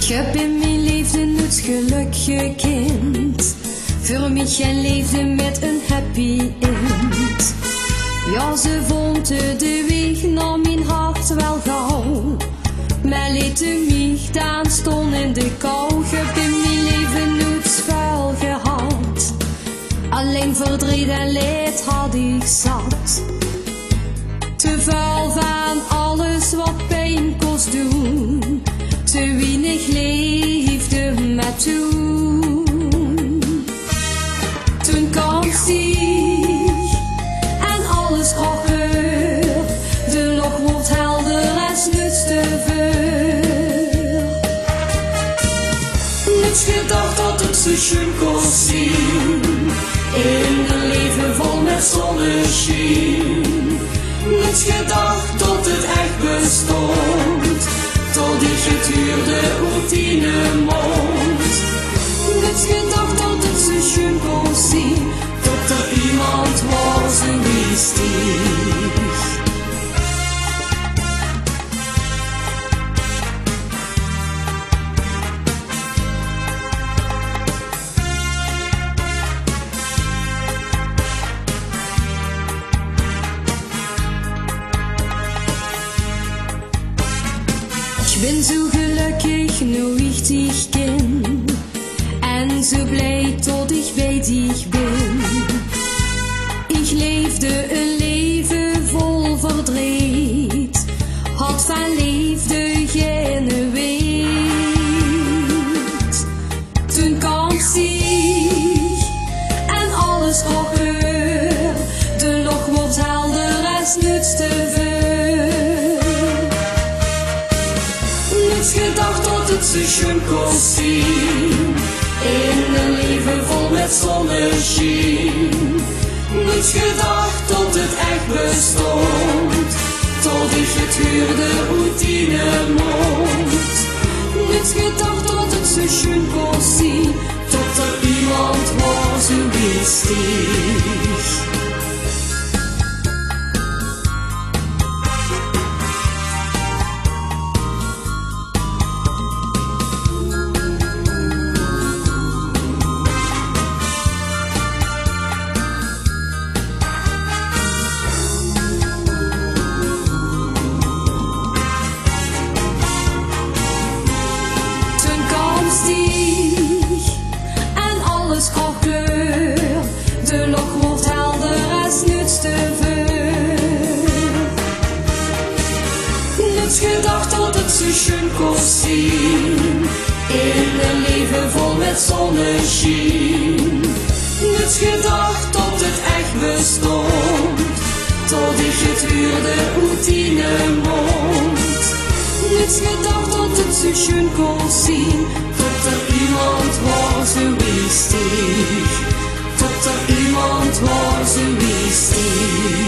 Je hebt in mijn leven het geluk gekend. Voor mij geen leven met een happy end. Ja, ze vond de weg naar mijn hart wel gauw. Maar liet mij dan staan in de kou. Je hebt in mijn leven nooit vuil gehad. Alleen verdriet en leed had ik zat. Te vuil van alles wat pijn kost doen. Te weinig liefde met toen. Toen kwam sie en alles hoger. De lach wordt helder en niets te veel. Niets gedacht dat het zo schön kon zien. In een leven vol met zonneschijn. Niets gedacht dat het echt bestond. Tot die getuurde routine mond. Niets gedacht dat het zo schön kon zien. Tot er iemand was wie stieg. Ik ben zo gelukkig nu ik dich ken. En zo blij tot ik bij dich ben. Ik leefde een leven vol verdriet. Had van liefde geen weet. Toen kwam sie en alles hoger. De lach wordt helder en niets te veel. Niets gedacht dat het zo schön kon zien. In een leven vol met zonneschijn. Niets gedacht dat het echt bestond. Tot ik het huurde routine mond. Niets gedacht dat het zo schön kon zien. Tot er iemand was wie stieg. En alles hoger. De lach wordt helder en niets te veel. Niets gedacht dat het zo schön kon zien. In een leven vol met zonneschijn. Niets gedacht dat het echt bestond. Tot ik het huurde routine mond. Niets gedacht dat het zo schön kon zien. Tot er iemand was wie stieg. Tot er iemand was wie stieg.